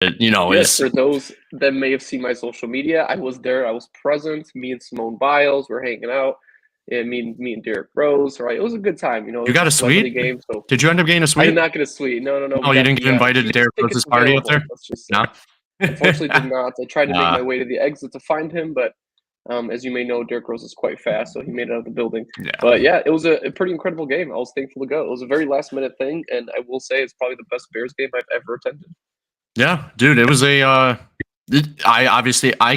Yes, is for those that may have seen my social media, I was there. I was present. Me and Simone Biles were hanging out, and me and Derek Rose. Right, it was a good time. It you was got a a celebrity suite? game, so Did you end up getting a I did suite? not get a suite. No, no, no. We Oh, you got didn't get the invited to cheapest Derek tickets Rose's party up available. there? Let's just say. No? Unfortunately, did not. I tried to make my Uh, way to the exit to find him, but as you may know, Derek Rose is quite fast, so he made it out of the building. yeah. But yeah, it was a pretty incredible game. I was thankful to go. It was a very last minute thing, and I will say it's probably the best Bears game I've ever attended. Yeah, dude, it was I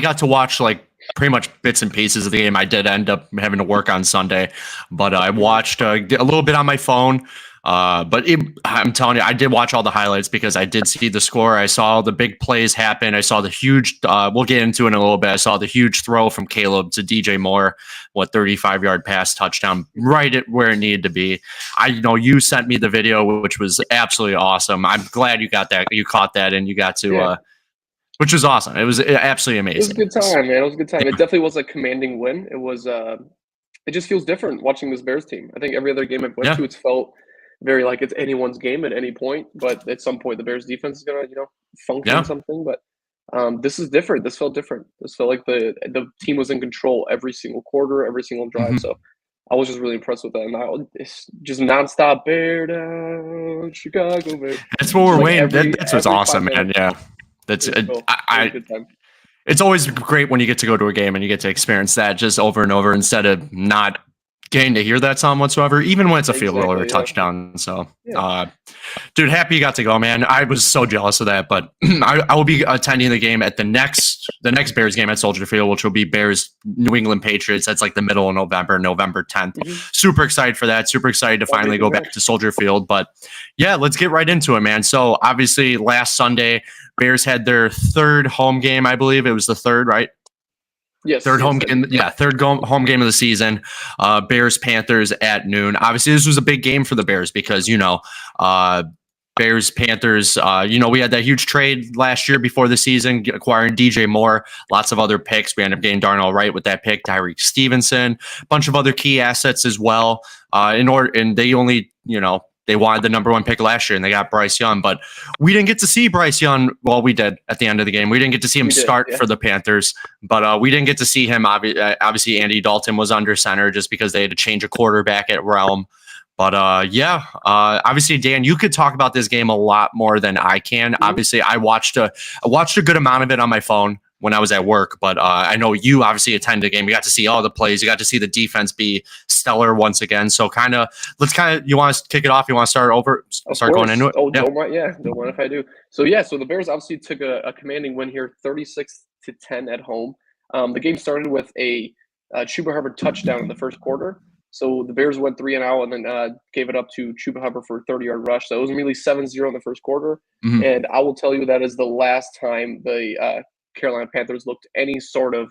got to watch like pretty much bits and pieces of the game. I did end up having to work on Sunday, but I watched a little bit on my phone. I'm telling you, I did watch all the highlights because I did see the score. I saw the big plays happen. I saw the huge. We'll get into it in a little bit. I saw the huge throw from Caleb to DJ Moore, 35-yard pass touchdown, right at where it needed to be. You sent me the video, which was absolutely awesome. I'm glad you got that. You caught that, and you got to. Yeah. Which was awesome. It was absolutely amazing. It was a good time, man. It was a good time. It definitely was a commanding win. It was. It just feels different watching this Bears team. I think every other game I've went to, it's felt very like it's anyone's game at any point. But at some point, the Bears defense is gonna, function something. But this is different. This felt different. This felt like the team was in control every single quarter, every single drive. Mm-hmm. So I was just really impressed with that. And it's just nonstop Bear down, Chicago Bear. That's what we're Like waiting. That's what's awesome, man. Yeah, that's cool. Good time. It's always great when you get to go to a game and you get to experience that just over and over instead of not getting to hear that song whatsoever, even when it's a field goal or a touchdown. So, dude, happy you got to go, man. I was so jealous of that, but I will be attending the game at the next Bears game at Soldier Field, which will be Bears New England Patriots. That's like the middle of November 10th. Mm-hmm. Super excited for that. Super excited to finally go back to Soldier Field. But yeah, let's get right into it, man. So obviously last Sunday, Bears had their third home game. I believe it was the third, right? Yes. Third home game of the season. Bears Panthers at noon. Obviously, this was a big game for the Bears because Bears Panthers. We had that huge trade last year before the season, acquiring DJ Moore. Lots of other picks. We ended up getting Darnell Wright with that pick. Tyreek Stevenson, a bunch of other key assets as well. And they only they wanted the number one pick last year, and they got Bryce Young. But we didn't get to see Bryce Young. Well, we did at the end of the game. We didn't get to see him start for the Panthers, but we didn't get to see him. Obviously, Andy Dalton was under center just because they had to change a quarterback at Realm. But obviously, Dan, you could talk about this game a lot more than I can. Mm-hmm. Obviously, I watched a good amount of it on my phone when I was at work, but I know you obviously attended the game. You got to see all the plays. You got to see the defense be stellar once again. So you want to kick it off? You want to start going into it? Don't mind if I do. So the Bears obviously took a commanding win here, 36-10 at home. The game started with a Chuba Hubbard touchdown in the first quarter. So the Bears went 3-0 and then gave it up to Chuba Hubbard for a 30-yard rush. So it was really 7-0 in the first quarter. Mm-hmm. And I will tell you that is the last time the Carolina Panthers looked any sort of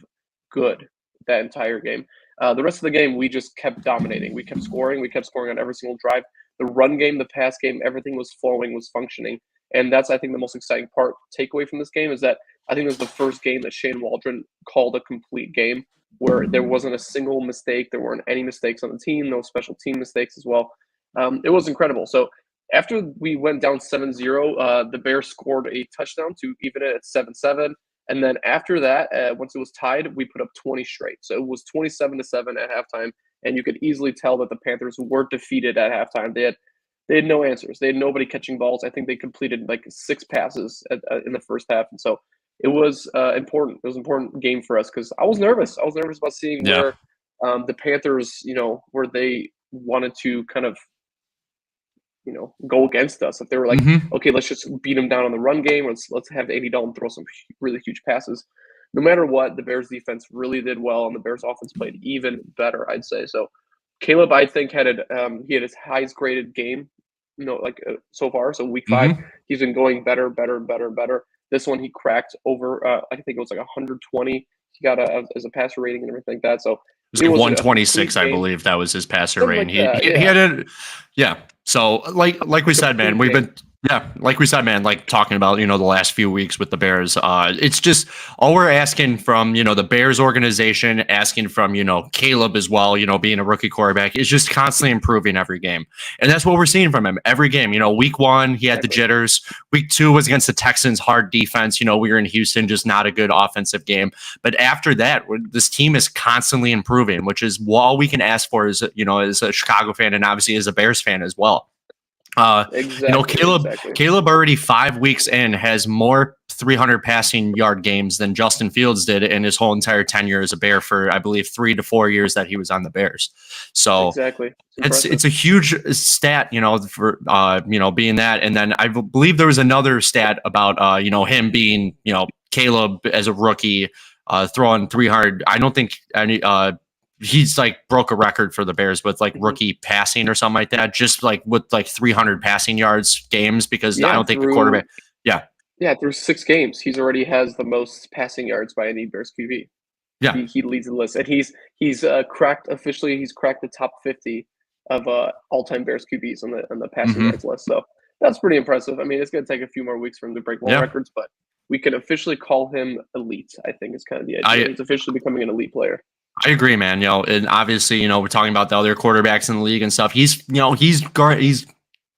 good that entire game. The rest of the game, we just kept dominating. We kept scoring. We kept scoring on every single drive. The run game, the pass game, everything was flowing, was functioning. And that's, I think, the most exciting takeaway from this game is that I think it was the first game that Shane Waldron called a complete game where there wasn't a single mistake. There weren't any mistakes on the team, no special team mistakes as well. It was incredible. So after we went down 7-0, the Bears scored a touchdown to even it at 7-7. And then after that, once it was tied, we put up 20 straight. So it was 27-7 at halftime, and you could easily tell that the Panthers were defeated at halftime. They had no answers. They had nobody catching balls. I think they completed like 6 passes in the first half, and so it was important. It was an important game for us because I was nervous. I was nervous about seeing where the Panthers, where they wanted to kind of go against us. If they were like, okay, let's just beat them down on the run game. Let's have Andy Dalton throw some really huge passes. No matter what, the Bears defense really did well, and the Bears offense played even better, I'd say. So Caleb, I think, he had his highest graded game, so far. So week 5, he's been going better. This one, he cracked over, I think it was like 120. He got as a passer rating and everything like that. So it was 126, I believe that was his passer rating. He had it. Yeah. So like we said, man, we've been Yeah, like we said, man, like talking about, the last few weeks with the Bears, it's just all we're asking from, the Bears organization, asking from, Caleb as well, being a rookie quarterback, is just constantly improving every game. And that's what we're seeing from him every game. Week 1, he had the jitters. Week 2 was against the Texans, hard defense. We were in Houston, just not a good offensive game. But after that, this team is constantly improving, which is all we can ask for as, as a Chicago fan and obviously as a Bears fan as well. Caleb already 5 weeks in has more 300 passing yard games than Justin Fields did in his whole entire tenure as a Bear for, I believe, 3 to 4 years that he was on the Bears. So exactly, it's a huge stat, for being that. And then I believe there was another stat about him being Caleb as a rookie throwing 300. I don't think any. He's like broke a record for the Bears with like rookie passing or something like that, just like with like 300 passing yards games, because I don't think the quarterback. Yeah. Through 6 games, he's already has the most passing yards by any Bears QB. Yeah. He leads the list, and he's cracked the top 50 of all-time Bears QBs on the passing yards list. So that's pretty impressive. I mean, it's going to take a few more weeks for him to break more records, but we can officially call him elite. I think is kind of the idea. He's officially becoming an elite player. I agree, man. And obviously, we're talking about the other quarterbacks in the league and stuff. He's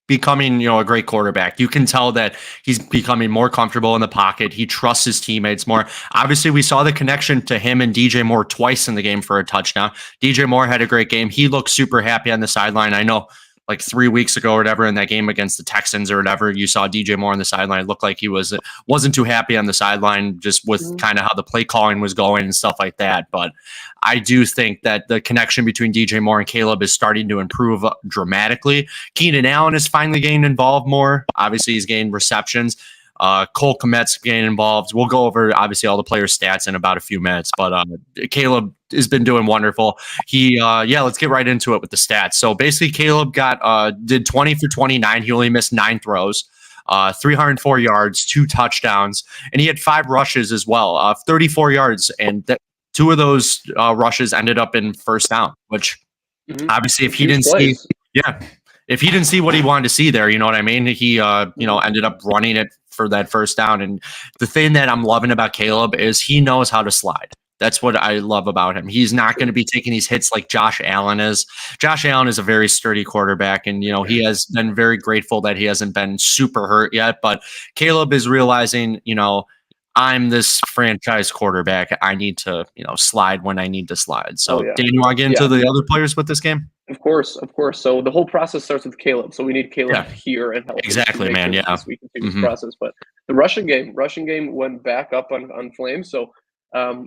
becoming, a great quarterback. You can tell that he's becoming more comfortable in the pocket. He trusts his teammates more. Obviously, we saw the connection to him and DJ Moore twice in the game for a touchdown. DJ Moore had a great game. He looked super happy on the sideline. I know, like 3 weeks ago or whatever, in that game against the Texans or whatever, you saw DJ Moore on the sideline. It looked like he wasn't too happy on the sideline, just with kind of how the play calling was going and stuff like that. But I do think that the connection between DJ Moore and Caleb is starting to improve dramatically. Keenan Allen is finally getting involved more. Obviously, he's getting receptions. Cole Kmet's getting involved. We'll go over obviously all the player stats in about a few minutes, but Caleb has been doing wonderful. Let's get right into it with the stats. So basically, Caleb did 20 for 29. He only missed 9 throws, 304 yards, 2 touchdowns, and he had 5 rushes as well, 34 yards, and 2 of those rushes ended up in first down. Which obviously, if he didn't see, if he didn't see what he wanted to see there, you know what I mean? He ended up running it for that first down. And the thing that I'm loving about Caleb is he knows how to slide. That's what I love about him. He's not going to be taking these hits like Josh Allen is. Josh Allen is a very sturdy quarterback, and he has been very grateful that he hasn't been super hurt yet. But Caleb is realizing, I'm this franchise quarterback. I need to, slide when I need to slide. So, Dan, you want to get into the other players with this game? Of course. So the whole process starts with Caleb. So we need Caleb here and help. Exactly, man. Yeah. We continue this process. But the rushing game went back up on flames. So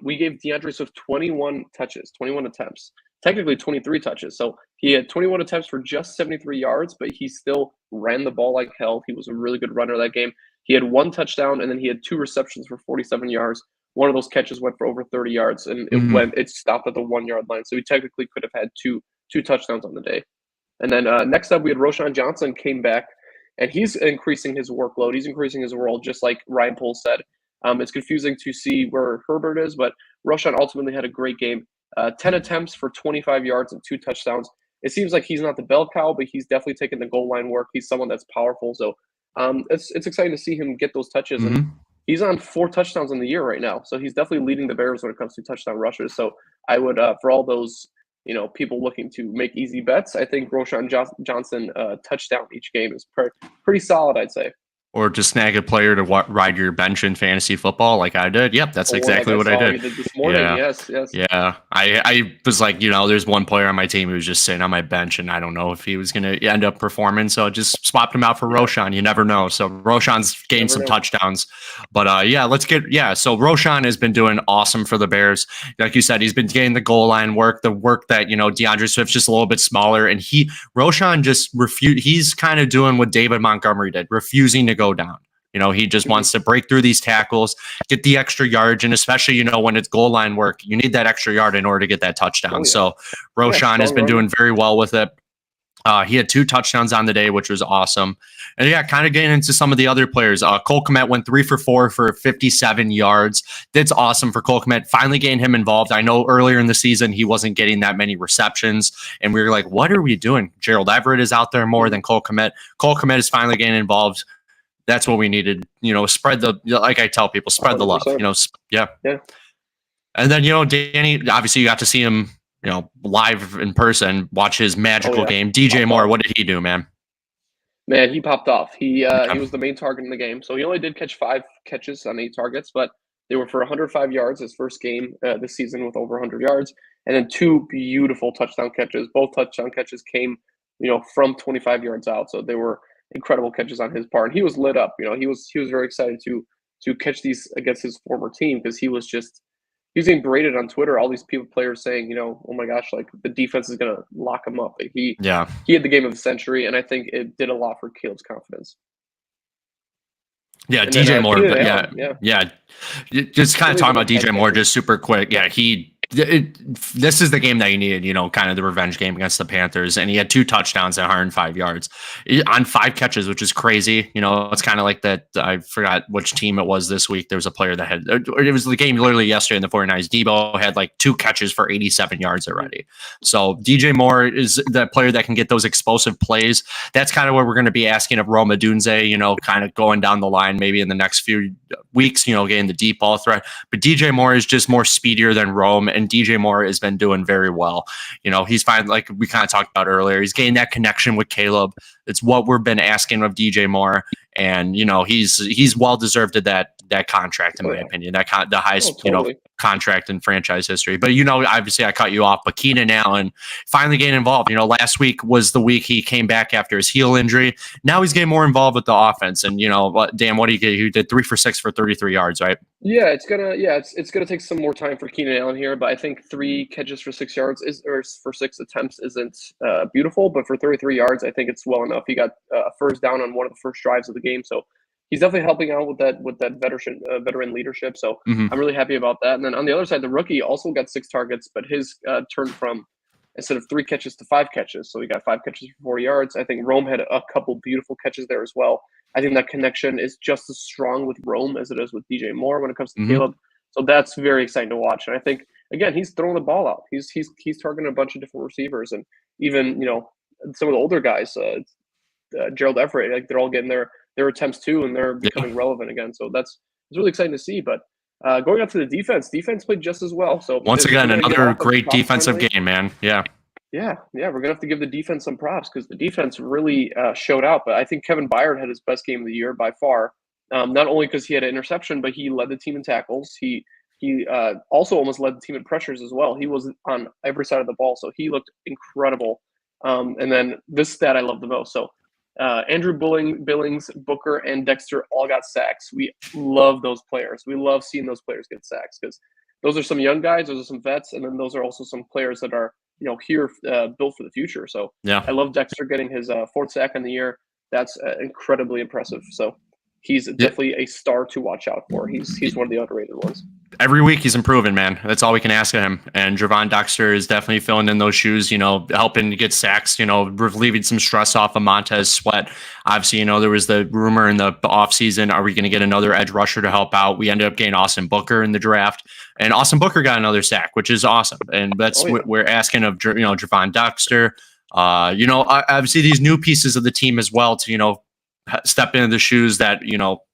we gave DeAndre Swift 21 touches, 21 attempts, technically 23 touches. So he had 21 attempts for just 73 yards, but he still ran the ball like hell. He was a really good runner that game. He had 1 touchdown, and then he had 2 receptions for 47 yards. One of those catches went for over 30 yards, and it stopped at the 1-yard line. So he technically could have had two touchdowns on the day. And then next up, we had Roschon Johnson came back, and he's increasing his workload. He's increasing his role, just like Ryan Poles said. It's confusing to see where Herbert is, but Roschon ultimately had a great game. 10 attempts for 25 yards and 2 touchdowns. It seems like he's not the bell cow, but he's definitely taking the goal line work. He's someone that's powerful. So it's exciting to see him get those touches. And he's on 4 touchdowns in the year right now. So he's definitely leading the Bears when it comes to touchdown rushers. So I would, for all those people looking to make easy bets, I think Roschon Johnson touchdown each game is pretty solid, I'd say. Or just snag a player to ride your bench in fantasy football like I did. Yep, that's exactly what I did. This morning. Yes. Yeah, I was like, there's one player on my team who was just sitting on my bench, and I don't know if he was going to end up performing, so I just swapped him out for Roschon. You never know. So Roschon's gained some touchdowns. But so Roschon has been doing awesome for the Bears. Like you said, he's been getting the goal line work, the work that, DeAndre Swift's just a little bit smaller, and Roschon just he's kind of doing what David Montgomery did, refusing to go down. He just wants to break through these tackles, get the extra yardage, and especially, when it's goal line work, you need that extra yard in order to get that touchdown. So Roschon has been doing very well with it. He had 2 touchdowns on the day, which was awesome. And kind of getting into some of the other players. Cole Kmet went 3 for 4 for 57 yards. That's awesome for Cole Kmet. Finally getting him involved. I know earlier in the season he wasn't getting that many receptions, and we were like, what are we doing? Gerald Everett is out there more than Cole Kmet. Cole Kmet is finally getting involved. That's what we needed. Spread like I tell people, spread the love. 100%. Yeah. Yeah. And then Danny, obviously you got to see him, live in person, watch his magical game. DJ Moore, what did he do, man? Man, he popped off. He was the main target in the game. So he only did catch 5 catches on 8 targets, but they were for 105 yards, his first game this season with over 100 yards, and then 2 beautiful touchdown catches. Both touchdown catches came, from 25 yards out. So they were incredible catches on his part. And he was lit up. He was very excited to catch these against his former team because he was getting berated on Twitter. All these players saying, oh my gosh, like the defense is gonna lock him up. Like, he had the game of the century, and I think it did a lot for Caleb's confidence. Yeah, and DJ Moore. Yeah. Just kind of talking about DJ Moore, just super quick. Yeah, this is the game that you needed, kind of the revenge game against the Panthers. And he had 2 touchdowns at 105 yards on 5 catches, which is crazy. It's kind of like that. I forgot which team it was this week. There was a player that it was the game literally yesterday in the 49ers. Debo had like 2 catches for 87 yards already. So DJ Moore is the player that can get those explosive plays. That's kind of what we're going to be asking of Rome Odunze, kind of going down the line, maybe in the next few weeks, getting the deep ball threat. But DJ Moore is just more speedier than Rome. And DJ Moore has been doing very well. He's fine, like we kind of talked about earlier. He's getting that connection with Caleb. It's what we've been asking of DJ Moore, and he's well deserved of that contract in my opinion. The highest contract in franchise history. But obviously I cut you off. But Keenan Allen finally getting involved. Last week was the week he came back after his heel injury. Now he's getting more involved with the offense. And Dan, what did he get? He did 3 for 6 for 33 yards, right? Yeah, it's gonna take some more time for Keenan Allen here, but I think 3 catches for 6 yards or for 6 attempts isn't beautiful, but for 33 yards, I think it's well enough. He got a first down on one of the first drives of the game, so he's definitely helping out with that veteran leadership. So I'm really happy about that. And then on the other side, the rookie also got 6 targets, but his turned from instead of 3 catches to 5 catches. So he got 5 catches for 40 yards. I think Rome had a couple beautiful catches there as well. I think that connection is just as strong with Rome as it is with DJ Moore when it comes to Caleb. So that's very exciting to watch. And I think, again, he's throwing the ball out. He's targeting a bunch of different receivers, and even some of the older guys, Gerald Everett, like they're all getting their attempts too, and they're becoming relevant again. So it's really exciting to see. But going up to the defense played just as well. So once again, another great defensive game, man. Yeah, we're going to have to give the defense some props because the defense really showed out. But I think Kevin Byard had his best game of the year by far, not only because he had an interception, but he led the team in tackles. He also almost led the team in pressures as well. He was on every side of the ball, so he looked incredible. And then this stat I love the most. So Andrew Billings, Booker, and Dexter all got sacks. We love those players. We love seeing those players get sacks because those are some young guys, those are some vets, and then those are also some players that are here built for the future. So I love Dexter getting his 4th sack in the year. That's incredibly impressive. So he's definitely a star to watch out for. He's one of the underrated ones. Every week he's improving, man. That's all we can ask of him. And Javon Dexter is definitely filling in those shoes, helping to get sacks, relieving some stress off of Montez Sweat. Obviously, there was the rumor in the offseason, are we going to get another edge rusher to help out? We ended up getting Austin Booker in the draft, and Austin Booker got another sack, which is awesome. And that's what we're asking of, Javon Dexter. Obviously these new pieces of the team as well to, step into the shoes that,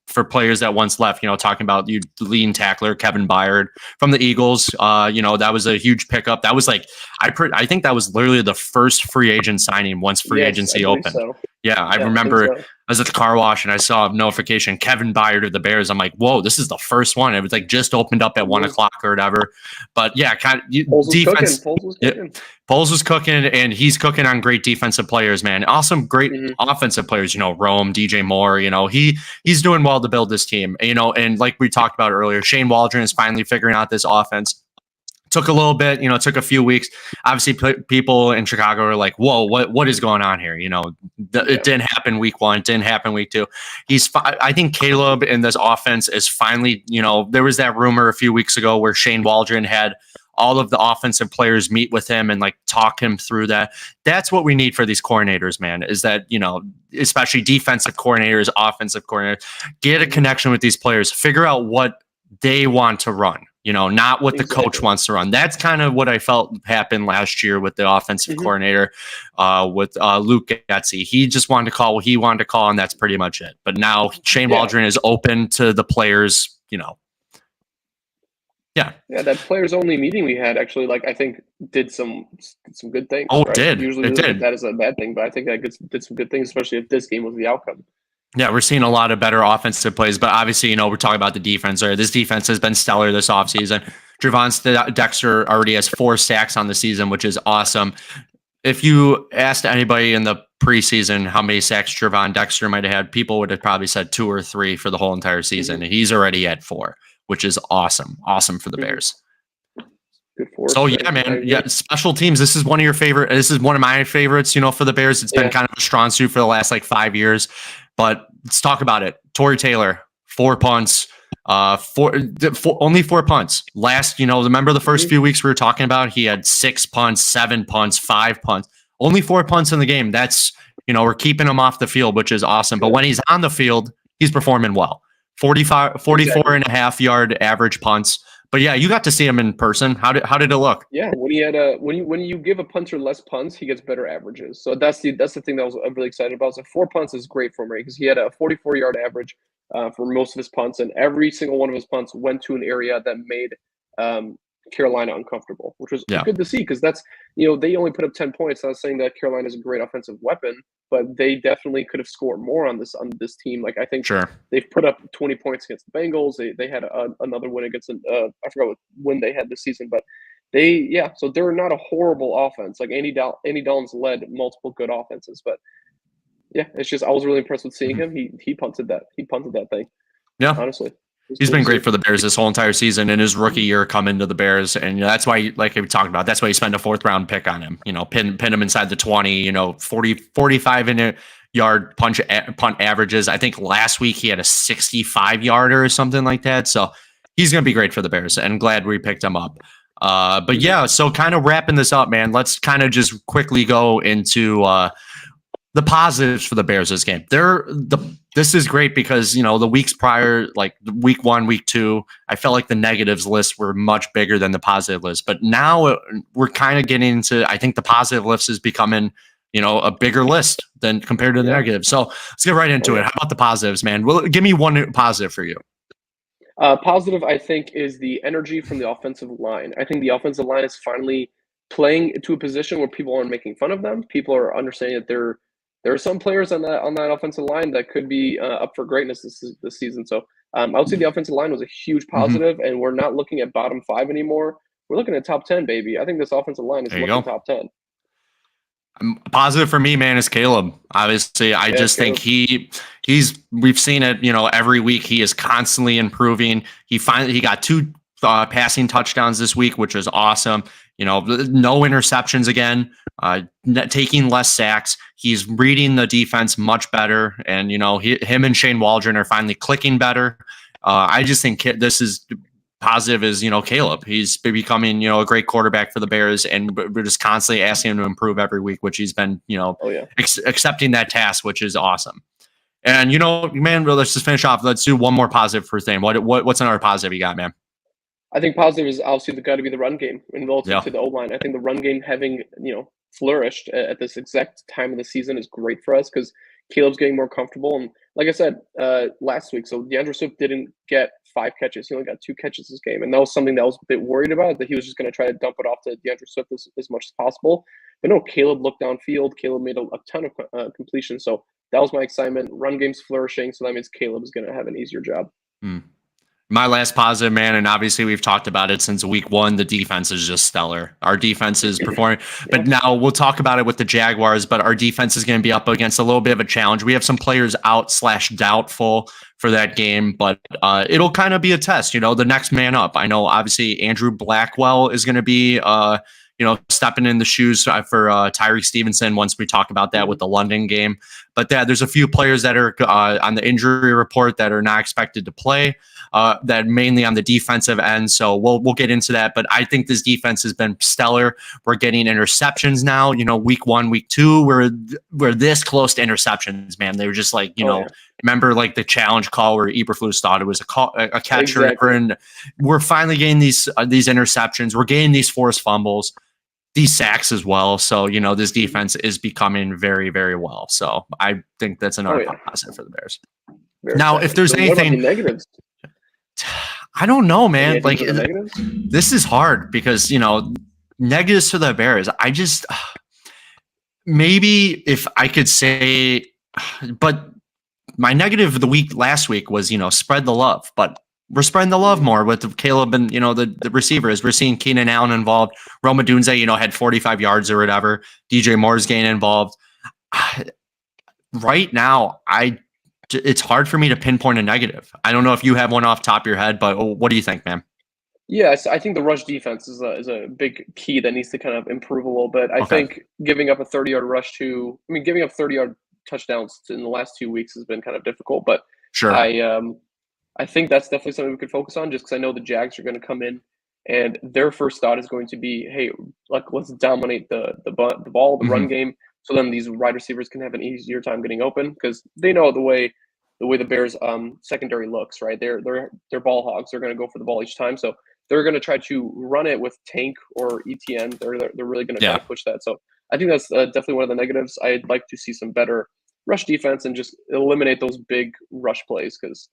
for players that once left, talking about the lean tackler, Kevin Byard from the Eagles, that was a huge pickup. That was like, I think that was literally the first free agent signing once free agency opened. So. Yeah, I remember I was at the car wash and I saw a notification, Kevin Byard of the Bears. I'm like, whoa, this is the first one. It was like just opened up at 1 o'clock or whatever. But yeah, kind of defense. Poles was cooking, and he's cooking on great defensive players, man. Awesome, great offensive players. Rome, DJ Moore. He's doing well to build this team. And like we talked about earlier, Shane Waldron is finally figuring out this offense. Took a little bit, took a few weeks. Obviously, people in Chicago are like, whoa, what is going on here? It didn't happen week 1, it didn't happen week 2. I think Caleb in this offense is finally, there was that rumor a few weeks ago where Shane Waldron had all of the offensive players meet with him and like talk him through that. That's what we need for these coordinators, man, is that, especially defensive coordinators, offensive coordinators, get a connection with these players, figure out what they want to run. not what the coach Exactly. wants to run. That's kind of what I felt happened last year with the offensive coordinator, with Luke Getsy. He just wanted to call what he wanted to call, and that's pretty much it. But now Shane Waldron is open to the players, Yeah. Yeah, that players only meeting we had actually, I think, did some good things. Oh, right? it did. Usually It we look at did. that as a bad thing, but I think that did some good things, especially if this game was the outcome. Yeah, we're seeing a lot of better offensive plays, but obviously, we're talking about the defense. This defense has been stellar this offseason. Javon Dexter already has 4 sacks on the season, which is awesome. If you asked anybody in the preseason how many sacks Javon Dexter might have had, people would have probably said 2 or 3 for the whole entire season. And he's already at 4, which is awesome. Awesome for the Bears. Good for So yeah, man. Yeah, special teams. This is one of your favorite. This is one of my favorites. For the Bears, it's been kind of a strong suit for the last 5 years. But let's talk about it. Torrey Taylor, 4 punts. Only 4 punts. Last, remember the first few weeks we were talking about? He had 6 punts, 7 punts, 5 punts. Only 4 punts in the game. That's we're keeping him off the field, which is awesome. But when he's on the field, he's performing well. 44 and a half yard average punts. But yeah, you got to see him in person. How did it look? Yeah, when you give a punter less punts, he gets better averages. So that's the thing that I'm really excited about. So 4 punts is great for him, right? Because he had a 44-yard average for most of his punts, and every single one of his punts went to an area that made Carolina uncomfortable, which was good to see because that's they only put up 10 points. Not saying that Carolina is a great offensive weapon, but they definitely could have scored more on this team. I think they've put up 20 points against the Bengals. They had another win against I forgot what win they had this season, but so they're not a horrible offense. Andy Dalton's led multiple good offenses, but yeah, it's just I was really impressed with seeing him. He punted that thing. Yeah, honestly. He's been great for the Bears this whole entire season. In his rookie year, coming to the Bears, and that's why, like we talked about, that's why you spent a 4th round pick on him. Pin him inside the 20. 45 in a yard punt averages. I think last week he had a 65 yarder or something like that. So he's going to be great for the Bears, and glad we picked him up. But yeah, so kind of wrapping this up, man. Let's kind of just quickly go into the positives for the Bears this game. This is great because, the weeks prior, like week 1, week 2, I felt like the negatives list were much bigger than the positive list. But now we're kind of getting into, I think the positive list is becoming, a bigger list than compared to the negatives. So let's get right into it. How about the positives, man? Well, give me one positive for you. Positive, I think, is the energy from the offensive line. I think the offensive line is finally playing to a position where people aren't making fun of them. People are understanding that there are some players on that offensive line that could be up for greatness this season. So I would say the offensive line was a huge positive, and we're not looking at bottom 5 anymore. We're looking at top 10, baby. I think this offensive line is looking top 10. Positive for me, man, is Caleb. Obviously, I just think we've seen it, every week. He is constantly improving. He got 2 passing touchdowns this week, which is awesome. No interceptions again, taking less sacks. He's reading the defense much better. And, him and Shane Waldron are finally clicking better. I just think this is positive is, Caleb. He's becoming, a great quarterback for the Bears. And we're just constantly asking him to improve every week, which he's been, accepting that task, which is awesome. And, man, let's just finish off. Let's do one more positive for thing. What's another positive you got, man? I think positive is obviously got to be the run game relative to the O-line. I think the run game having, flourished at this exact time of the season is great for us because Caleb's getting more comfortable. And like I said last week, so DeAndre Swift didn't get 5 catches. He only got 2 catches this game. And that was something that I was a bit worried about, that he was just going to try to dump it off to DeAndre Swift as much as possible. But no, Caleb looked downfield. Caleb made a ton of completions. So that was my excitement. Run game's flourishing, so that means Caleb is going to have an easier job. My last positive, man, and obviously we've talked about it since week 1, the defense is just stellar. Our defense is performing, but now we'll talk about it with the Jaguars, but our defense is going to be up against a little bit of a challenge. We have some players out/doubtful for that game, but it'll kind of be a test, the next man up. I know obviously Andrew Blackwell is going to be stepping in the shoes for Tyree Stevenson once we talk about that with the London game. But there's a few players that are on the injury report that are not expected to play, that mainly on the defensive end. So we'll get into that. But I think this defense has been stellar. We're getting interceptions now. Week 1, week 2, we're this close to interceptions, man. They were just Remember, like the challenge call where Eberflus thought it was a catcher, Exactly. and we're finally getting these interceptions. We're getting these forced fumbles, these sacks as well. So this defense is becoming very, very well. So I think that's another positive for the Bears. Very now, exciting. if there's So anything, what about the negatives? I don't know, man. Like this is hard because negatives for the Bears. I just maybe if I could say, but my negative of the last week was spread the love, but we're spreading the love more with Caleb and the receivers. We're seeing Keenan Allen involved. Roma Dunze, had 45 yards or whatever. DJ Moore's getting involved. Right now, it's hard for me to pinpoint a negative. I don't know if you have one off the top of your head, but what do you think, man? Yes, I think the rush defense is a big key that needs to kind of improve a little bit. I think giving up a 30-yard rush giving up 30-yard touchdowns in the last 2 weeks has been kind of difficult, but sure. I think that's definitely something we could focus on just because I know the Jags are going to come in and their first thought is going to be, hey, let's dominate the ball, the run game, so then these wide receivers can have an easier time getting open because they know the way the Bears secondary looks, right? They're ball hogs. They're going to go for the ball each time, so they're going to try to run it with Tank or ETN. They're really going to try to push that. So I think that's definitely one of the negatives. I'd like to see some better rush defense and just eliminate those big rush plays because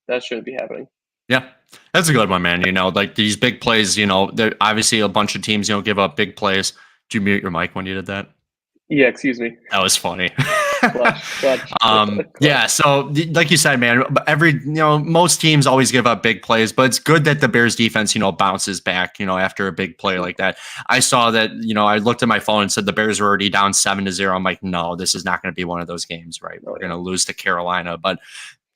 that shouldn't be happening. Yeah, that's a good one, man. Like these big plays, obviously a bunch of teams, give up big plays. Did you mute your mic when you did that? Yeah, excuse me. That was funny. Clutch. Yeah, so like you said, man, most teams always give up big plays, but it's good that the Bears defense, bounces back, after a big play like that. I saw that, I looked at my phone and said the Bears were already down 7-0. I'm like, no, this is not going to be one of those games, right? We're going to lose to Carolina, but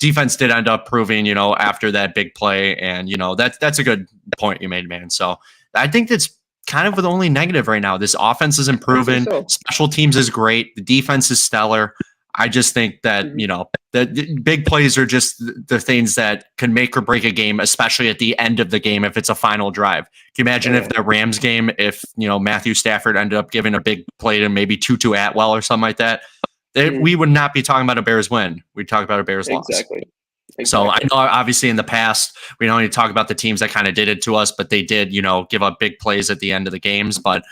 defense did end up proving, after that big play, and that's a good point you made, man. So I think that's kind of the only negative right now. This offense is improving. Special teams is great. The defense is stellar. I just think that, the big plays are just the things that can make or break a game, especially at the end of the game if it's a final drive. Can you imagine if the Rams game, if, Matthew Stafford ended up giving a big play to maybe Tutu Atwell or something like that? We would not be talking about a Bears win. We'd talk about a Bears loss. Exactly. So I know obviously in the past, we don't need to talk about the teams that kind of did it to us, but they did, give up big plays at the end of the games. But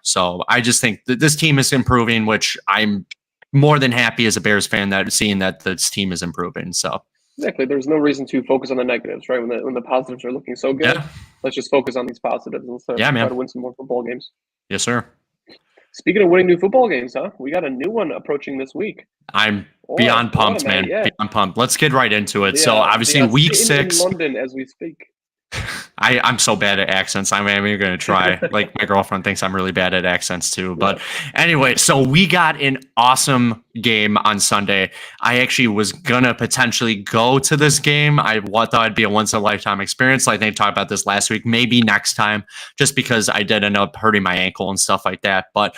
so I just think that this team is improving, which I'm more than happy as a Bears fan that seeing that this team is improving. So exactly. There's no reason to focus on the negatives, right? When the positives are looking so good, let's just focus on these positives and try to win some more football games. Yes, sir. Speaking of winning new football games, we got a new one approaching this week. I'm beyond pumped, man. Yeah. Beyond pumped. Let's get right into it. So obviously week 6 in London as we speak. I'm so bad at accents. I'm even going to try. Like my girlfriend thinks I'm really bad at accents too. But anyway, so we got an awesome game on Sunday. I actually was going to potentially go to this game. I thought it'd be a once in a lifetime experience. I think I talked about this last week, maybe next time, just because I did end up hurting my ankle and stuff like that. But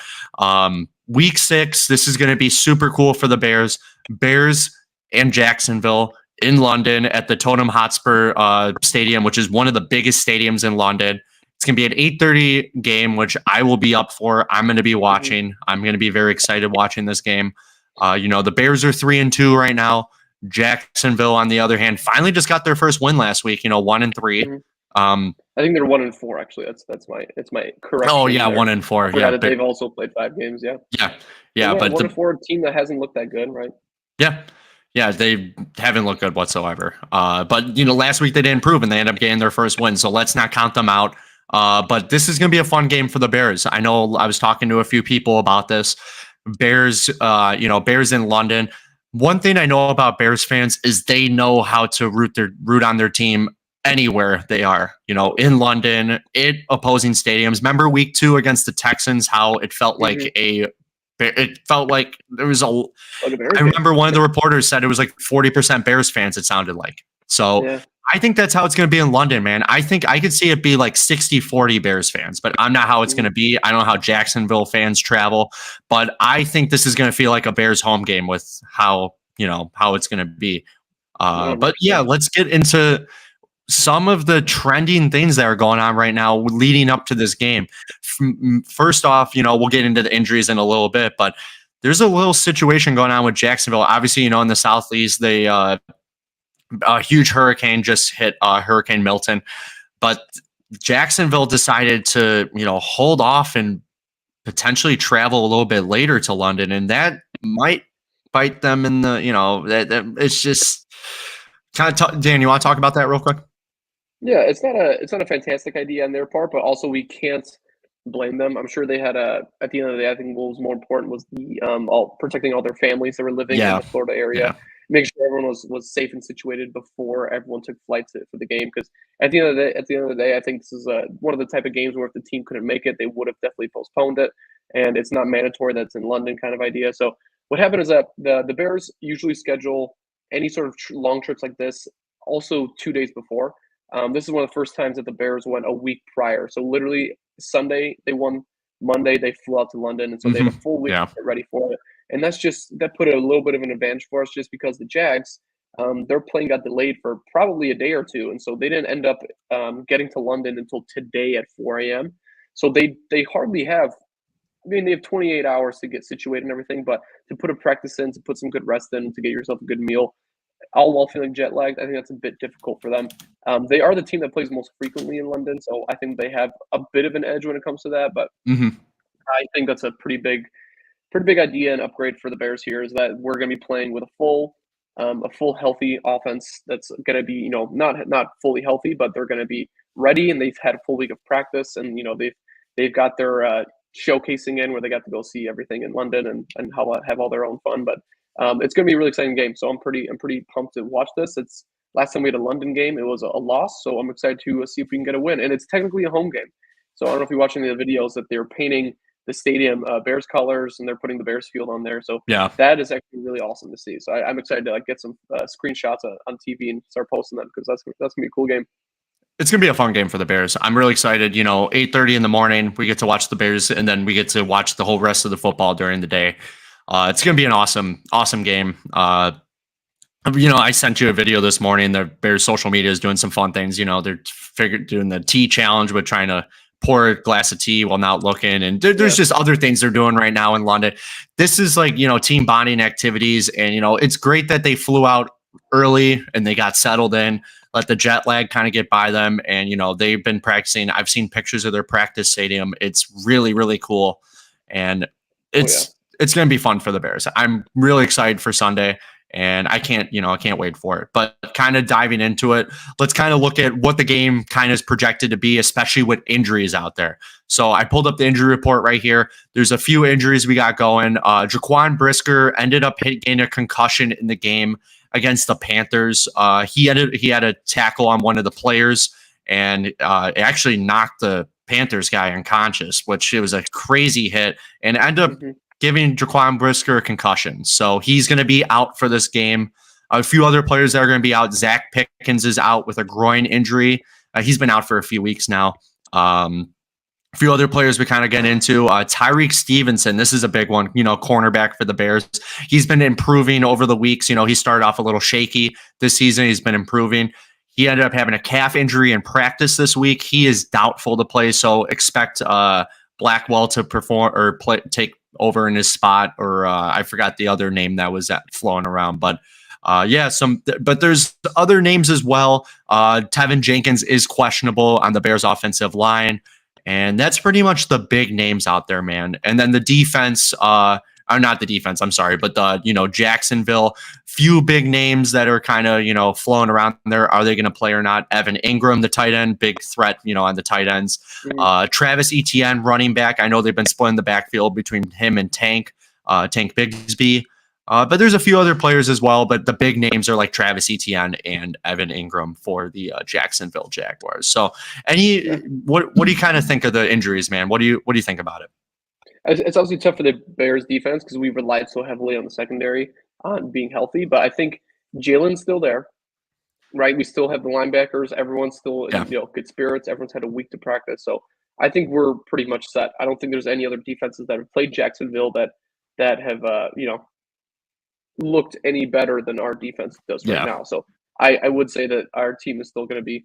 week 6, this is going to be super cool for the Bears. Bears and Jacksonville in London at the Tottenham Hotspur Stadium, which is one of the biggest stadiums in London. It's going to be an 8:30 game, which I will be up for. I'm going to be watching. I'm going to be very excited watching this game. The Bears are 3-2 right now. Jacksonville, on the other hand, finally just got their first win last week. 1-3. I think they're 1-4. Actually, that's my correct. Oh yeah, 1-4. Yeah, they've also played 5 games. Yeah. But 1-4 team that hasn't looked that good, right? Yeah, they haven't looked good whatsoever. But last week they didn't improve and they ended up getting their first win. So let's not count them out. But this is going to be a fun game for the Bears. I know I was talking to a few people about this. Bears, Bears in London. One thing I know about Bears fans is they know how to root on their team anywhere they are. In London, in opposing stadiums. Remember week 2 against the Texans, how it felt like it felt like there was I remember one of the reporters said it was like 40% Bears fans, it sounded like. So I think that's how it's going to be in London, man. I think I could see it be like 60-40 Bears fans, but I'm not how it's going to be. I don't know how Jacksonville fans travel, but I think this is going to feel like a Bears home game with how it's going to be. But yeah, let's get into some of the trending things that are going on right now leading up to this game. First off, we'll get into the injuries in a little bit, but there's a little situation going on with Jacksonville. Obviously, in the Southeast, they a huge hurricane just hit Hurricane Milton, but Jacksonville decided to hold off and potentially travel a little bit later to London, and that might bite them in the that it's just kind of Dan, you want to talk about that real quick? Yeah, it's not a fantastic idea on their part, but also we can't blame them. I'm sure they had at the end of the day, I think what was more important was the all protecting all their families that were living in the Florida area, make sure everyone was safe and situated before everyone took flights for the game. Because at the end of the day, I think this is one of the type of games where if the team couldn't make it, they would have definitely postponed it, and it's not mandatory that it's in London kind of idea. So what happened is that the Bears usually schedule any sort of long trips like this also 2 days before. This is one of the first times that the Bears went a week prior. So literally Sunday they won, Monday they flew out to London, and so they had a full week to get ready for it. And that put a little bit of an advantage for us, just because the Jags, their plane got delayed for probably a day or two, and so they didn't end up getting to London until today at 4 a.m. So they hardly have. I mean, they have 28 hours to get situated and everything, but to put a practice in, to put some good rest in, to get yourself a good meal, all while feeling jet lagged, I think that's a bit difficult for them. They are the team that plays most frequently in London, so I think they have a bit of an edge when it comes to that. But I think that's a pretty big idea and upgrade for the Bears here, is that we're going to be playing with a full healthy offense that's going to be not fully healthy, but they're going to be ready, and they've had a full week of practice, and they've got their showcasing in where they got to go see everything in London and have all their own fun. But it's going to be a really exciting game, so I'm pretty pumped to watch this. It's last time we had a London game, it was a loss, so I'm excited to see if we can get a win, and it's technically a home game. So I don't know if you're watching the videos that they're painting the stadium Bears colors, and they're putting the Bears field on there. So that is actually really awesome to see. So I'm excited to get some screenshots on TV and start posting them, because that's gonna be a cool game. It's going to be a fun game for the Bears. I'm really excited. 8:30 in the morning, we get to watch the Bears, and then we get to watch the whole rest of the football during the day. It's going to be an awesome game. I sent you a video this morning. The Bears social media is doing some fun things. They're doing the tea challenge with trying to pour a glass of tea while not looking. And there's just other things they're doing right now in London. This is team bonding activities. And, it's great that they flew out early and they got settled in, let the jet lag kind of get by them. And, they've been practicing. I've seen pictures of their practice stadium. It's really, really cool. And it's going to be fun for the Bears. I'm really excited for Sunday, and I can't wait for it. But kind of diving into it, let's kind of look at what the game kind of is projected to be, especially with injuries out there. So I pulled up the injury report right here. There's a few injuries we got going. Jaquan Brisker ended up getting a concussion in the game against the Panthers. He had a tackle on one of the players, and it actually knocked the Panthers guy unconscious, which it was a crazy hit, and ended up giving Jaquan Brisker a concussion. So he's going to be out for this game. A few other players that are going to be out. Zach Pickens is out with a groin injury. He's been out for a few weeks now. A few other players we kind of get into. Tyreek Stevenson, this is a big one, cornerback for the Bears. He's been improving over the weeks. He started off a little shaky this season. He's been improving. He ended up having a calf injury in practice this week. He is doubtful to play, so expect Blackwell to perform or take over in his spot, or I forgot the other name that was flowing around, but but there's other names as well. Tevin Jenkins is questionable on the Bears offensive line, and that's pretty much the big names out there, man. And then the defense, not the defense, I'm sorry, but the Jacksonville, few big names that are kind of flowing around there. Are they going to play or not? Evan Ingram, the tight end, big threat on the tight ends. Travis Etienne, running back. I know they've been splitting the backfield between him and Tank Bigsby. But there's a few other players as well, but the big names are like Travis Etienne and Evan Ingram for the Jacksonville Jaguars. So what do you kind of think of the injuries, man? What do you think about it? It's obviously tough for the Bears defense because we relied so heavily on the secondary on being healthy, but I think Jalen's still there, right? We still have the linebackers. Everyone's still in good spirits. Everyone's had a week to practice. So I think we're pretty much set. I don't think there's any other defenses that have played Jacksonville that have looked any better than our defense does right now. So I would say that our team is still going to be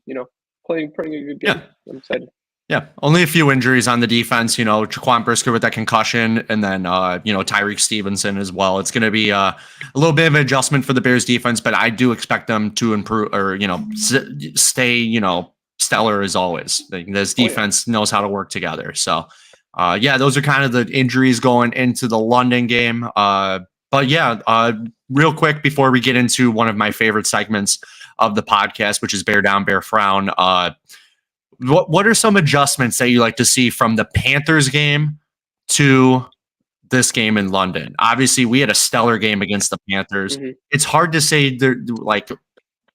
playing a good game. I'm excited. Yeah, only a few injuries on the defense. Jaquan Brisker with that concussion, and then Tyreek Stevenson as well. It's going to be a little bit of an adjustment for the Bears defense, but I do expect them to improve or stay stellar as always. This defense knows how to work together. So, those are kind of the injuries going into the London game. Real quick before we get into one of my favorite segments of the podcast, which is Bear Down, Bear Frown. What are some adjustments that you like to see from the Panthers game to this game in London? Obviously, we had a stellar game against the Panthers. Mm-hmm. It's hard to say there like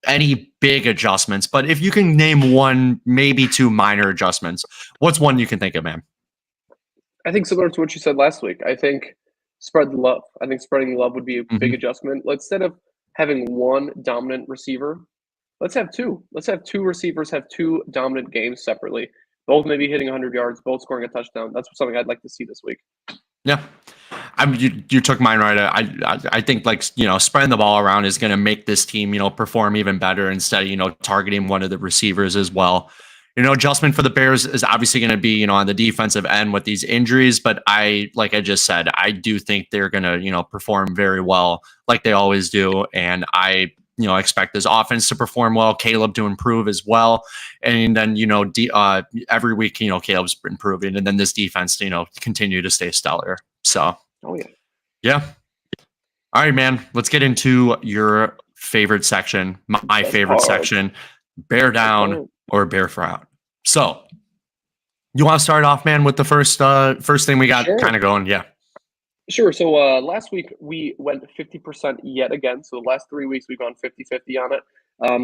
any big adjustments, but if you can name one, maybe two minor adjustments, what's one you can think of, man? I think similar to what you said last week. I think spread the love. I think spreading the love would be a big adjustment. Instead of having one dominant receiver, let's have two. Let's have two receivers have two dominant games separately. Both maybe hitting 100 yards, both scoring a touchdown. That's something I'd like to see this week. Yeah. You took mine right. I think spreading the ball around is going to make this team, perform even better instead of, targeting one of the receivers as well. Adjustment for the Bears is obviously going to be, on the defensive end with these injuries, but like I just said, I do think they're going to, perform very well like they always do. And I expect this offense to perform well, Caleb to improve as well. And then, every week, Caleb's improving, and then this defense, continue to stay stellar. So, yeah. All right, man, let's get into your favorite section, my favorite section, Bear Down or Bear Frown. So you want to start off, man, with the first thing we got kind of going? Yeah. Sure. So last week we went 50% yet again. So the last 3 weeks we've gone 50-50 on it.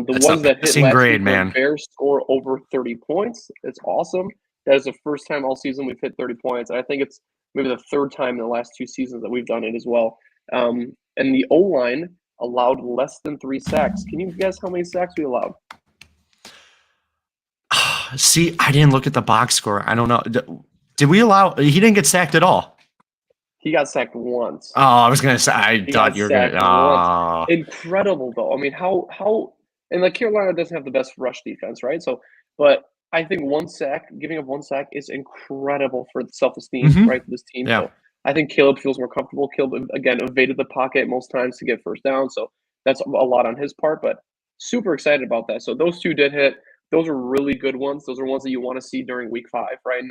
That's ones that hit last grade, week, man. Bears score over 30 points. It's awesome. That is the first time all season we've hit 30 points. And I think it's maybe the third time in the last 2 seasons that we've done it as well. And the O-line allowed less than 3 sacks. Can you guess how many sacks we allowed? See, I didn't look at the box score. I don't know. Did we allow? He didn't get sacked at all. He got sacked once. Oh, I was gonna say. I thought you were gonna. Incredible though. I mean, how and Carolina doesn't have the best rush defense, right? So, but I think giving up 1 sack is incredible for the self-esteem, right, for this team. Yeah. So I think Caleb feels more comfortable. Caleb again evaded the pocket most times to get first down, so that's a lot on his part. But super excited about that. So those two did hit. Those are really good ones. Those are ones that you want to see during week 5, right?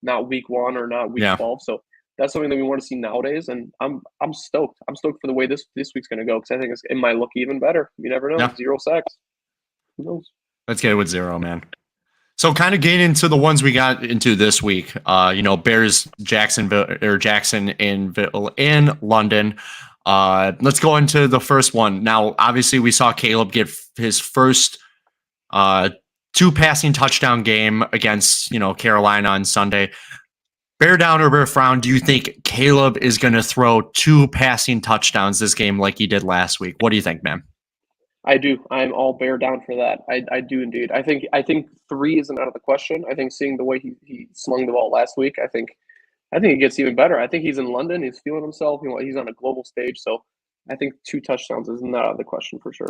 Not week 1 or not week 12. So that's something that we want to see nowadays, and I'm stoked. I'm stoked for the way this week's going to go, because I think it might look even better. You never know. Yeah. 0 sacks. Who knows? Let's get it with 0, man. So kind of getting into the ones we got into this week. Bears, Jackson in London. Let's go into the first one. Now, obviously, we saw Caleb get his first 2 passing touchdown game against Carolina on Sunday. Bear down or bear frown, do you think Caleb is going to throw 2 passing touchdowns this game like he did last week? What do you think, man? I do. I'm all bear down for that. I do indeed. I think 3 isn't out of the question. I think seeing the way he slung the ball last week, I think it gets even better. I think he's in London. He's feeling himself. He's on a global stage. So I think 2 touchdowns is not out of the question for sure.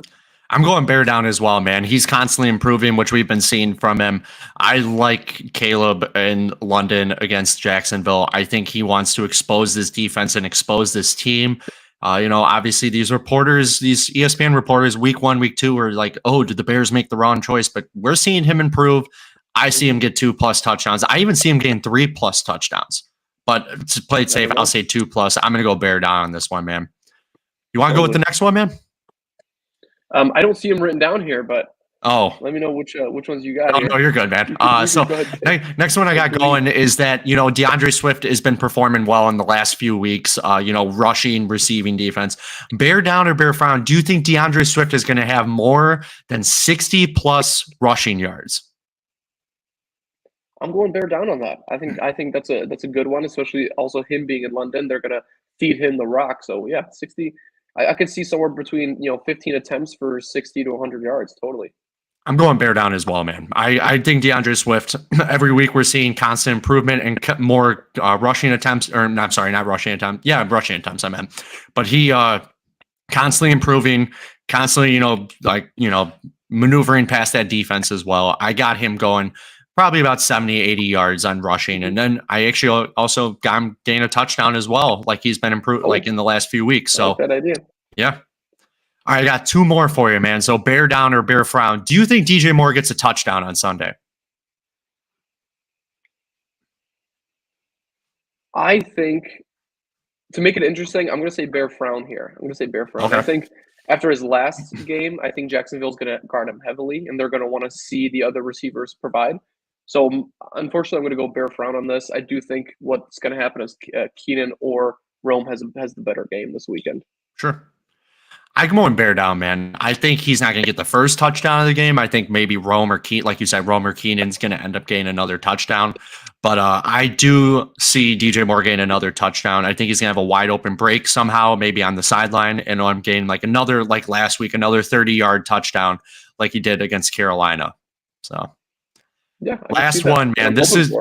I'm going bear down as well, man. He's constantly improving, which we've been seeing from him. I like Caleb in London against Jacksonville. I think he wants to expose this defense and expose this team. Obviously these ESPN reporters, week 1, week 2 are like, oh, did the Bears make the wrong choice? But we're seeing him improve. I see him get 2+ touchdowns. I even see him getting 3+ touchdowns. But to play it safe, I'll say 2+. I'm going to go bear down on this one, man. You want to go with the next one, man? I don't see them written down here, but let me know which ones you got. No, you're good, man. So next one I got going is that DeAndre Swift has been performing well in the last few weeks. Rushing, receiving defense. Bear down or bear frown? Do you think DeAndre Swift is going to have more than 60+ rushing yards? I'm going bear down on that. I think that's a good one, especially also him being in London. They're going to feed him the rock. So yeah, 60. I could see somewhere between 15 attempts for 60 to 100 yards. Totally. I'm going bear down as well, man. I think DeAndre Swift, every week we're seeing constant improvement and more rushing attempts, or not rushing attempts. Yeah, rushing attempts, I meant. But he constantly improving, constantly, maneuvering past that defense as well. I got him going probably about 70, 80 yards on rushing. And then I actually also got him gain a touchdown as well. Like he's been improved like in the last few weeks. I So like that idea. yeah. All right, I got two more for you, man. So bear down or bear frown. Do you think DJ Moore gets a touchdown on Sunday? I think to make it interesting, I'm going to say bear frown here. I'm going to say bear frown. Okay. I think after his last game, I think Jacksonville's going to guard him heavily, and they're going to want to see the other receivers provide. So unfortunately, I'm going to go bear frown on this. I do think what's going to happen is Keenan or Rome has the better game this weekend. Sure. I can go and bear down, man. I think he's not going to get the first touchdown of the game. I think maybe Rome or Keenan, like you said, Rome or Keenan's going to end up getting another touchdown. But I do see DJ Moore getting another touchdown. I think he's going to have a wide open break somehow, maybe on the sideline. And I'm getting like another, like last week, another 30-yard touchdown like he did against Carolina. So, yeah. Last one, man. This is,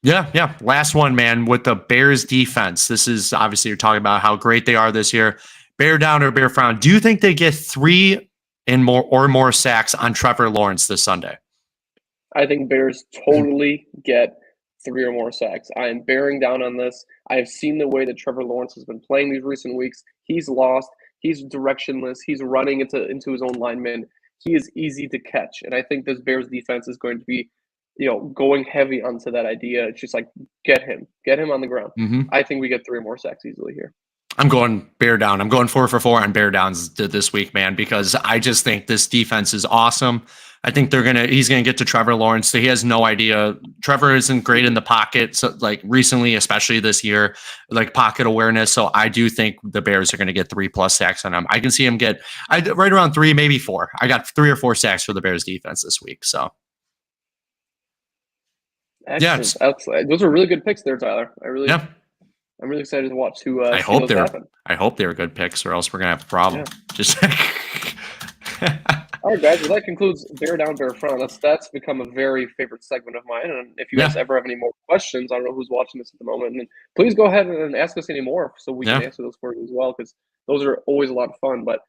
yeah. Last one, man, with the Bears defense. This is obviously you're talking about how great they are this year. Bear down or bear frown. Do you think they get 3 and more sacks on Trevor Lawrence this Sunday? I think Bears totally get 3 or more sacks. I am bearing down on this. I have seen the way that Trevor Lawrence has been playing these recent weeks. He's lost. He's directionless. He's running into his own linemen. He is easy to catch. And I think this Bears defense is going to be, going heavy onto that idea. It's just like, get him on the ground. Mm-hmm. I think we get 3 or more sacks easily here. I'm going bear down. I'm going 4 for 4 on bear downs this week, man, because I just think this defense is awesome. I think he's gonna get to Trevor Lawrence. So he has no idea. Trevor isn't great in the pocket, so like recently, especially this year, like pocket awareness. So I do think the Bears are gonna get 3+ sacks on him. I can see him get right around 3, maybe 4. I got 3 or 4 sacks for the Bears defense this week. So excellent. Yeah, excellent. Those are really good picks there, Tyler. I'm really excited to watch who. I hope they're good picks, or else we're gonna have a problem. Yeah. Just all right, guys. Well, that concludes bear down, bear frown. That's become a very favorite segment of mine. And if you guys ever have any more questions, I don't know who's watching this at the moment, and please go ahead and ask us any more so we can answer those for you as well, because those are always a lot of fun. But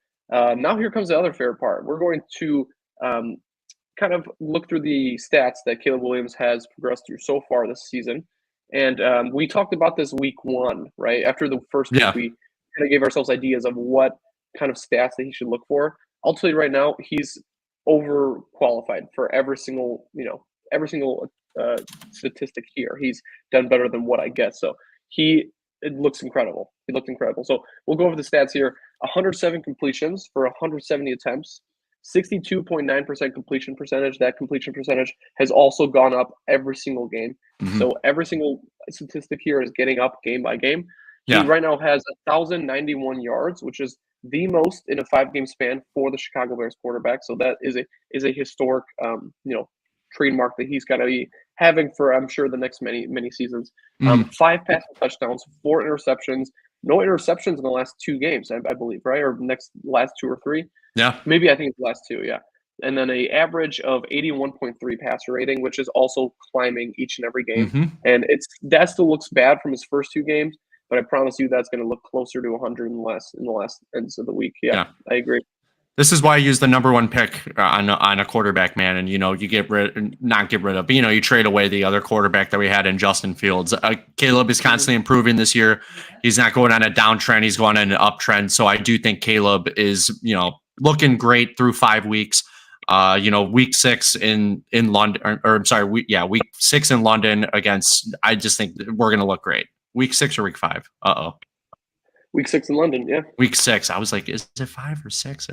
now here comes the other favorite part. We're going to kind of look through the stats that Caleb Williams has progressed through so far this season. And we talked about this week 1, right? After the first week, we kind of gave ourselves ideas of what kind of stats that he should look for. I'll tell you right now, he's overqualified for every single statistic here. He's done better than what I get. So it looks incredible. He looked incredible. So we'll go over the stats here. 107 completions for 170 attempts. 62.9% completion percentage. That completion percentage has also gone up every single game. Mm-hmm. So every single statistic here is getting up game by game. Yeah. He right now has 1,091 yards, which is the most in a 5-game span for the Chicago Bears quarterback. So that is a historic, trademark that he's got to be having for, I'm sure, the next many seasons. 5 passing touchdowns, 4 interceptions. No interceptions in the last 2 games, I believe, right? Or last 2 or 3. Yeah. Maybe I think it's the last 2, yeah. And then a average of 81.3 passer rating, which is also climbing each and every game. Mm-hmm. And that still looks bad from his first 2 games, but I promise you that's going to look closer to 100 in the last ends of the week. Yeah, I agree. This is why I use the number 1 pick on a quarterback, man. And, you trade away the other quarterback that we had in Justin Fields. Caleb is constantly improving this year. He's not going on a downtrend. He's going on an uptrend. So I do think Caleb is, looking great through 5 weeks. Week 6 in London, week 6 in London against, I just think we're going to look great. Week 6 or week 5? Week 6 in London, yeah. Week 6. I was like, is it 5 or 6?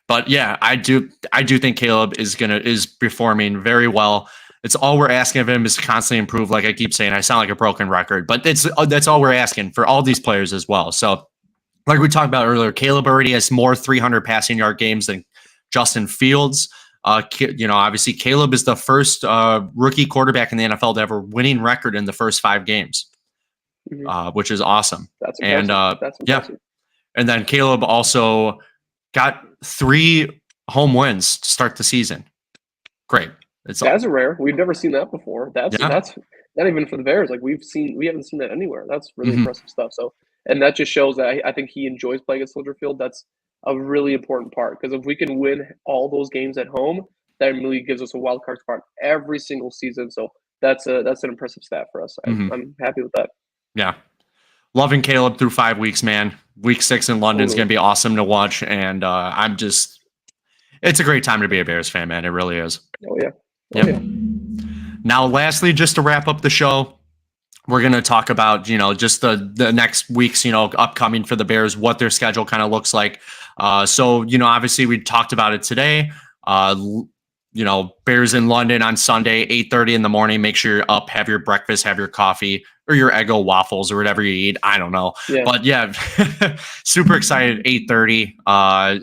But yeah, I do think Caleb is performing very well. It's all we're asking of him is to constantly improve. Like I keep saying, I sound like a broken record, but that's all we're asking for all these players as well. So like we talked about earlier, Caleb already has more 300 passing yard games than Justin Fields. Obviously Caleb is the first rookie quarterback in the NFL to have a winning record in the first 5 games. Which is awesome. That's impressive. That's impressive. And then Caleb also got 3 home wins to start the season. Great. That's rare. We've never seen that before. That's not even for the Bears. Like we haven't seen that anywhere. That's really impressive stuff. So, and that just shows that I think he enjoys playing at Soldier Field. That's a really important part, because if we can win all those games at home, that immediately gives us a wild card spot every single season. So that's an impressive stat for us. I'm happy with that. Yeah. Loving Caleb through 5 weeks, man. Week 6 in London is going to be awesome to watch. And it's a great time to be a Bears fan, man. It really is. Oh, yeah. Yeah. Now, lastly, just to wrap up the show, we're going to talk about, just the next weeks, upcoming for the Bears, what their schedule kind of looks like. So, obviously we talked about it today. Bears in London on Sunday, 8:30 in the morning. Make sure you're up, have your breakfast, have your coffee or your Eggo waffles or whatever you eat. I don't know. Yeah. But yeah, super excited. 8:30. I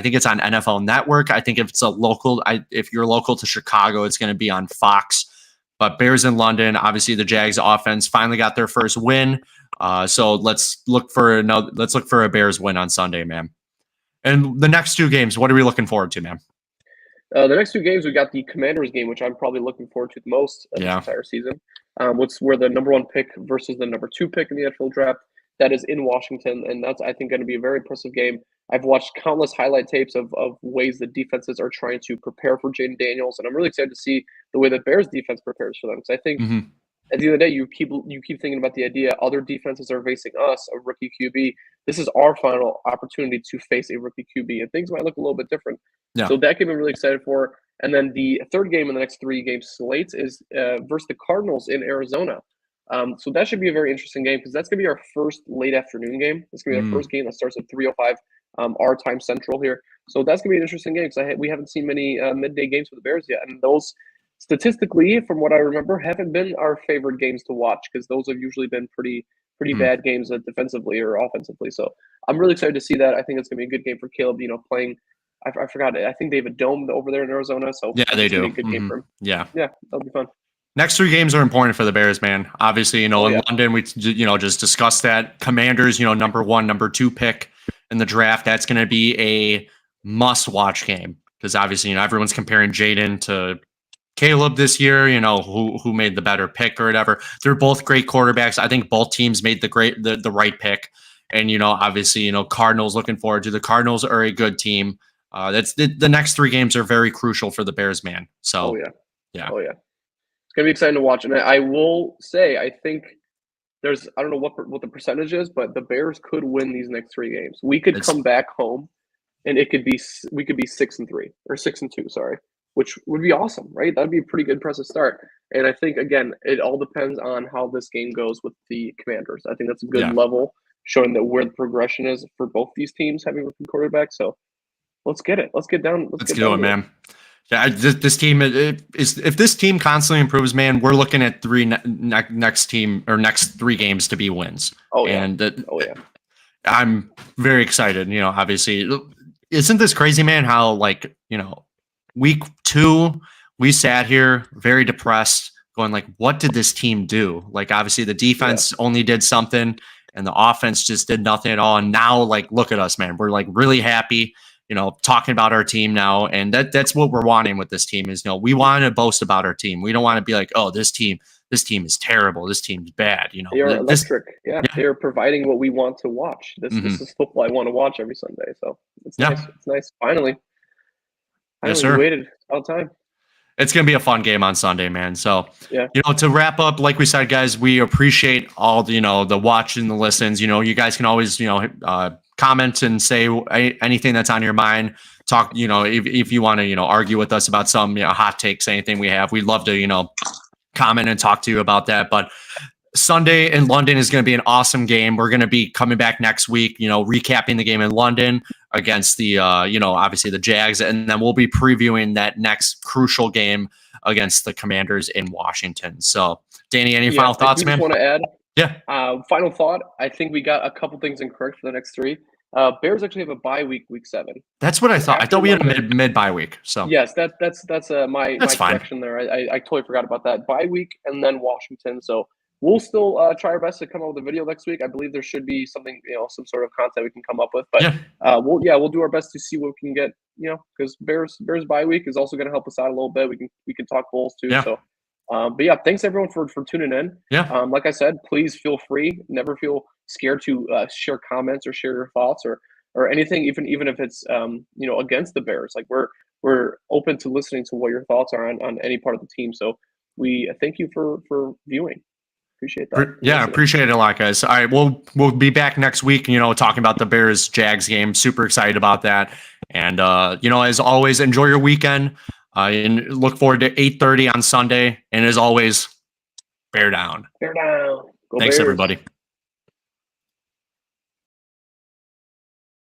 think it's on NFL Network. I think if you're local to Chicago, it's going to be on Fox. But Bears in London, obviously the Jags offense finally got their first win. So let's look for a Bears win on Sunday, man. And the next 2 games, what are we looking forward to, man? The next 2 games, we got the Commanders game, which I'm probably looking forward to the most this entire season. We're the number 1 pick versus the number 2 pick in the NFL draft. That is in Washington, and that's, I think, going to be a very impressive game. I've watched countless highlight tapes of ways the defenses are trying to prepare for Jaden Daniels, and I'm really excited to see the way that Bears defense prepares for them. Because I think at the end of the day, you keep thinking about the idea other defenses are facing us, a rookie QB. This is our final opportunity to face a rookie QB, and things might look a little bit different. Yeah. So that game I'm really excited for. And then the third game in the next 3 game slates is versus the Cardinals in Arizona. So that should be a very interesting game because that's going to be our first late afternoon game. It's going to be our first game that starts at 3:05 our time central here. So that's going to be an interesting game because we haven't seen many midday games for the Bears yet. And those, statistically, from what I remember, haven't been our favorite games to watch because those have usually been pretty bad games defensively or offensively. So I'm really excited to see that. I think it's going to be a good game for Caleb, playing – I forgot. I think they have a dome over there in Arizona. So yeah, they do. Be a good game for him. Yeah, that'll be fun. Next 3 games are important for the Bears, man. Obviously, in London, we just discussed that. Commanders, number 1, number 2 pick in the draft. That's going to be a must-watch game because obviously, everyone's comparing Jaden to Caleb this year. Who made the better pick or whatever. They're both great quarterbacks. I think both teams made the right pick. And obviously, Cardinals. Looking forward to the Cardinals are a good team. That's the next 3 games are very crucial for the Bears, man. So, yeah. It's going to be exciting to watch. And I will say, I think I don't know what the percentage is, but the Bears could win these next 3 games. We could come back home and we could be 6-3 or 6-2, sorry, which would be awesome, right? That'd be a pretty good, impressive start. And I think, again, it all depends on how this game goes with the Commanders. I think that's a good level showing that where the progression is for both these teams having rookie quarterbacks. So, let's get it. Let's get down. Let's do it, man. Yeah, this team is. If this team constantly improves, man, we're looking at next 3 games to be wins. Oh yeah. And I'm very excited. Obviously, isn't this crazy, man? How week 2 we sat here very depressed, going like, what did this team do? Like, obviously, the defense only did something, and the offense just did nothing at all. And now, look at us, man. We're really happy. Talking about our team now, and that's what we're wanting with this team is, we want to boast about our team. We don't want to be like, oh, this team is terrible. This team's bad. They are electric. They are providing what we want to watch. This is football I want to watch every Sunday. So it's nice. It's nice. Finally, yes, sir. We waited all the time. It's going to be a fun game on Sunday, man. So, to wrap up, like we said, guys, we appreciate all the, the watch and the listens. You guys can always, comment and say anything that's on your mind. Talk, if you want to, argue with us about some hot takes, anything we have, we'd love to, comment and talk to you about that. But Sunday in London is going to be an awesome game. We're going to be coming back next week, recapping the game in London against the, obviously the Jags. And then we'll be previewing that next crucial game against the Commanders in Washington. So, Danny, any final thoughts, man? I just want to add. Yeah. Final thought. I think we got a couple things incorrect for the next 3. Bears actually have a bye week 7. That's what I thought. I thought we had a mid bye week. So yes, that's my correction there. I totally forgot about that bye week and then Washington. So we'll still try our best to come up with a video next week. I believe there should be something, some sort of content we can come up with. But we'll do our best to see what we can get. Because Bears bye week is also going to help us out a little bit. We can talk Bulls too. Yeah. So. But thanks everyone for tuning in. Yeah. Like I said, please feel free. Never feel scared to share comments or share your thoughts or anything, even if it's against the Bears. Like we're open to listening to what your thoughts are on any part of the team. So we thank you for viewing. Appreciate that. Yeah, appreciate it a lot, guys. All right, we'll be back next week, talking about the Bears Jags game. Super excited about that. And as always, enjoy your weekend. And look forward to 8:30 on Sunday. And as always, bear down. Bear down. Go Thanks, Bears. everybody.